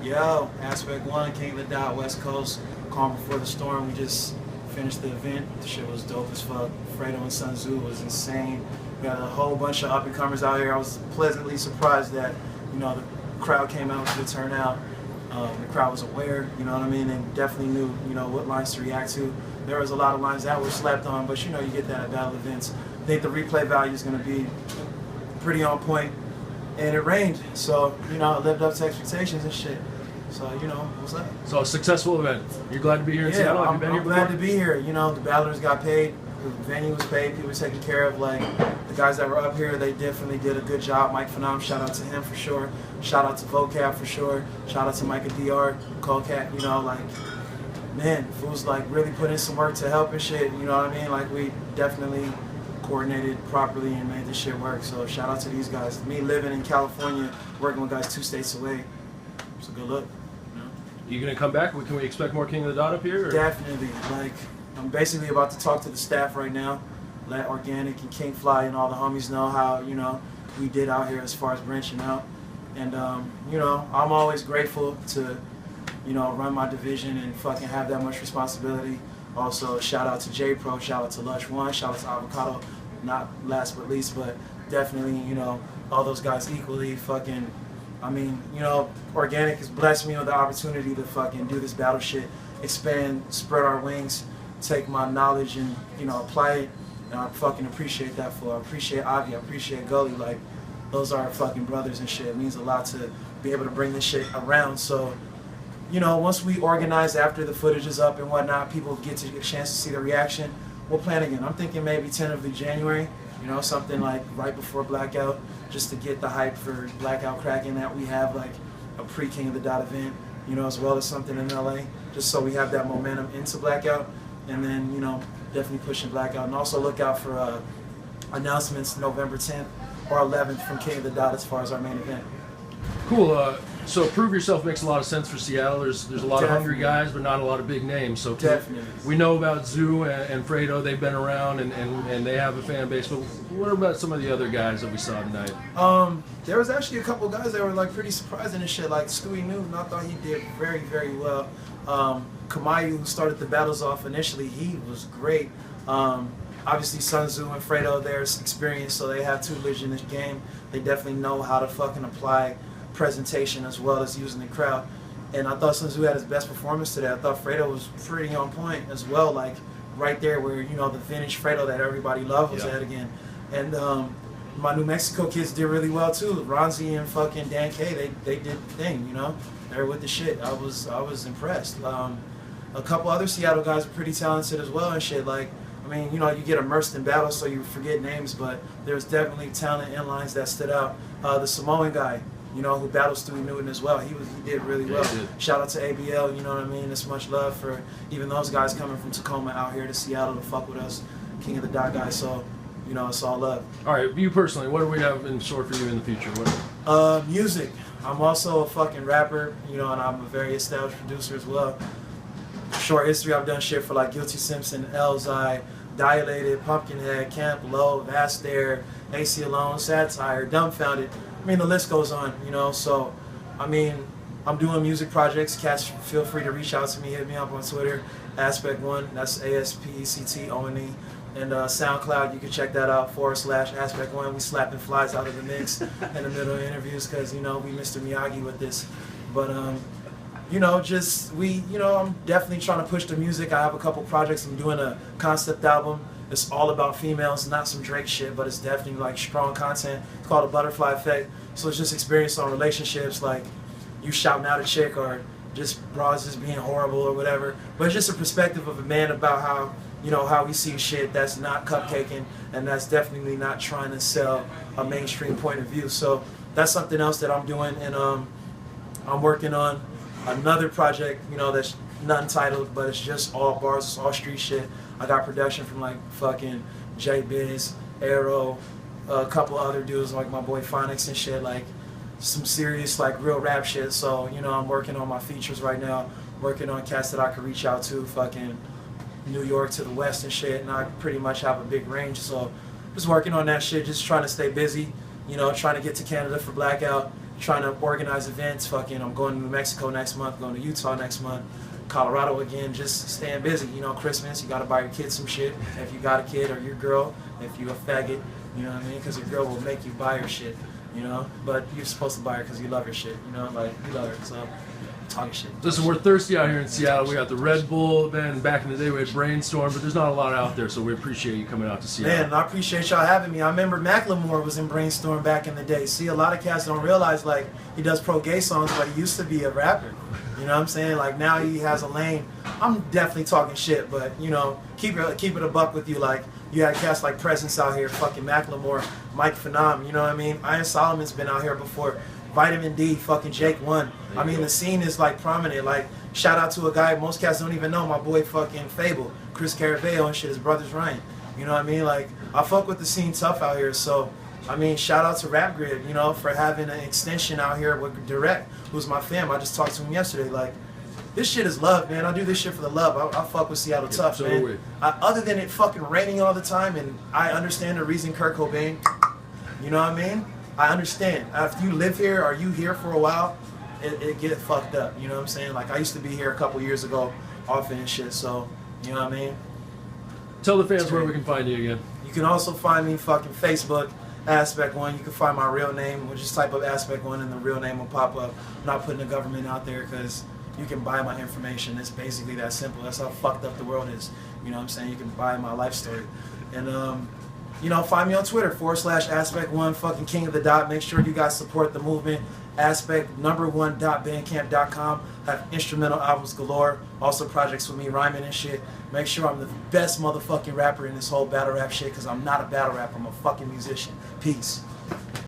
Yo, Aspect 1, King of the Dot, West Coast, Calm Before the Storm. We just finished the event. The shit was dope as fuck. Fredo and Sun Tzu was insane. We got a whole bunch of up-and-comers out here. I was pleasantly surprised that, the crowd came out with a good turnout. The crowd was aware, you know what I mean, and definitely knew, what lines to react to. There was a lot of lines that were slept on, but you get that at battle events. I think the replay value is going to be pretty on point. And it rained, so, it lived up to expectations and shit. So, what's up? So, a successful event. You're glad to be here in Seattle? Have you been here before? I'm glad to be here. The battlers got paid, the venue was paid, people were taken care of. Like, the guys that were up here, they definitely did a good job. Mike Phenom, shout out to him for sure. Shout out to Vocab for sure. Shout out to Micah DR, Colecat, man, fools really put in some work to help and shit, you know what I mean? Like, we definitely coordinated properly and made this shit work. So shout out to these guys. Me living in California, working with guys 2 states away, it's a good look. You gonna come back? Can we expect more King of the Dot up here? Or? Definitely. Like, I'm basically about to talk to the staff right now. Let Organic and King Fly and all the homies know how we did out here as far as branching out. And I'm always grateful to run my division and fucking have that much responsibility. Also, shout out to J Pro, shout out to Lush One, shout out to Avocado, not last but least, but definitely, all those guys equally fucking, Organic has blessed me with the opportunity to fucking do this battle shit, expand, spread our wings, take my knowledge and, apply it, and I fucking appreciate that for. I appreciate Avi, I appreciate Gully, like, those are fucking brothers and shit. It means a lot to be able to bring this shit around, so once we organize after the footage is up and whatnot, people get a chance to see the reaction, we'll plan again. I'm thinking maybe tentatively January, something like right before Blackout, just to get the hype for Blackout cracking, that we have like a pre-King of the Dot event, as well as something in LA, just so we have that momentum into Blackout, and then, definitely pushing Blackout. And also look out for announcements November 10th or 11th from King of the Dot as far as our main event. Cool. So Prove Yourself makes a lot of sense for Seattle. There's a lot of hungry guys, but not a lot of big names. So we know about Zoo and Fredo. They've been around and they have a fan base. But what about some of the other guys that we saw tonight? There was actually a couple guys that were like pretty surprising and shit. Like Stewie Newton, I thought he did very, very well. Kamayu, who started the battles off initially, he was great. Obviously, Sun Tzu and Fredo, they're experienced, so they have tutelage in this game. They definitely know how to fucking apply presentation as well as using the crowd. And I thought Sun Tzu had his best performance today. I thought Fredo was pretty on point as well, like right there where, the vintage Fredo that everybody loved was at again. And my New Mexico kids did really well too. Ronzi and fucking Dan K, they did the thing, They're with the shit. I was impressed. A couple other Seattle guys were pretty talented as well and shit. Like, you get immersed in battle, so you forget names, but there's definitely talent in lines that stood out. The Samoan guy, who battles Stewie Newton as well, he did really well. Shout out to ABL, you know what I mean? It's much love for even those guys coming from Tacoma out here to Seattle to fuck with us, King of the Dot guys, so, it's all love. All right, you personally, what do we have in store for you in the future? Music. I'm also a fucking rapper, and I'm a very established producer as well. Short history, I've done shit for like Guilty Simpson, Elzai, Dilated, Pumpkinhead, Camp Low, Vast Air, AC Alone, Satire, Dumbfounded. The list goes on, so, I'm doing music projects. Cats, feel free to reach out to me, hit me up on Twitter, Aspect1, that's ASPECTONE, and SoundCloud, you can check that out, /Aspect1. We slapping flies out of the mix in the middle of interviews, because, we Mr. Miyagi with this, but, I'm definitely trying to push the music. I have a couple projects. I'm doing a concept album. It's all about females, not some Drake shit, but it's definitely like strong content. It's called A Butterfly Effect. So it's just experience on relationships, like you shouting out a chick or just bras just being horrible or whatever. But it's just a perspective of a man about how, how we see shit that's not cupcaking and that's definitely not trying to sell a mainstream point of view. So that's something else that I'm doing, and I'm working on another project, that's not entitled, but it's just all bars, it's all street shit. I got production from like fucking J Biz, Arrow, a couple other dudes like my boy Phonics and shit, like some serious like real rap shit. So, I'm working on my features right now, working on cats that I could reach out to, fucking New York to the West and shit, and I pretty much have a big range. So just working on that shit, just trying to stay busy, trying to get to Canada for Blackout, trying to organize events. Fucking, I'm going to New Mexico next month, going to Utah next month, Colorado again, just staying busy. You know, Christmas, you gotta buy your kid some shit. If you got a kid, or your girl, if you a faggot, you know what I mean? Because your girl will make you buy her shit, you know? But you're supposed to buy her because you love her shit, you know? Like, you love her, so talking shit. Listen, we're thirsty out here in Seattle. We got the Red Bull, then back in the day we had Brainstorm, but there's not a lot out there, so we appreciate you coming out to Seattle. Man, I appreciate y'all having me. I remember Macklemore was in Brainstorm back in the day. See, a lot of cats don't realize, like, he does pro-gay songs, but he used to be a rapper. You know what I'm saying? Like, now he has a lane. I'm definitely talking shit, but, you know, keep it a buck with you. Like, you had cats like Presence out here, fucking Macklemore, Mike Phenom, you know what I mean? Iron Solomon's been out here before. Vitamin D, fucking Jake One. I mean, the scene is, like, prominent. Like, shout out to a guy most cats don't even know, my boy fucking Fable, Chris Caraveo and shit, his brother's Ryan. You know what I mean? Like, I fuck with the scene tough out here, so, I mean, shout out to Rap Grid, you know, for having an extension out here with Direct, who's my fam. I just talked to him yesterday. Like, this shit is love, man. I do this shit for the love. I fuck with Seattle tough, so man. Other than it fucking raining all the time, and I understand the reason Kurt Cobain, you know what I mean? I understand. If you live here or you here for a while, it get fucked up, you know what I'm saying? Like, I used to be here a couple years ago often and shit, so, you know what I mean? Tell the fans where we can find you again. You can also find me fucking Facebook, Aspect One. You can find my real name, which is type of Aspect One, and the real name will pop up. I'm not putting the government out there because you can buy my information. It's basically that simple. That's how fucked up the world is. You know what I'm saying? You can buy my life story. And, you know, find me on Twitter, /Aspect One, fucking King of the Dot. Make sure you guys support the movement. Aspect1.bandcamp.com. Have instrumental albums galore. Also projects with me rhyming and shit. Make sure I'm the best motherfucking rapper in this whole battle rap shit, because I'm not a battle rapper. I'm a fucking musician. Peace.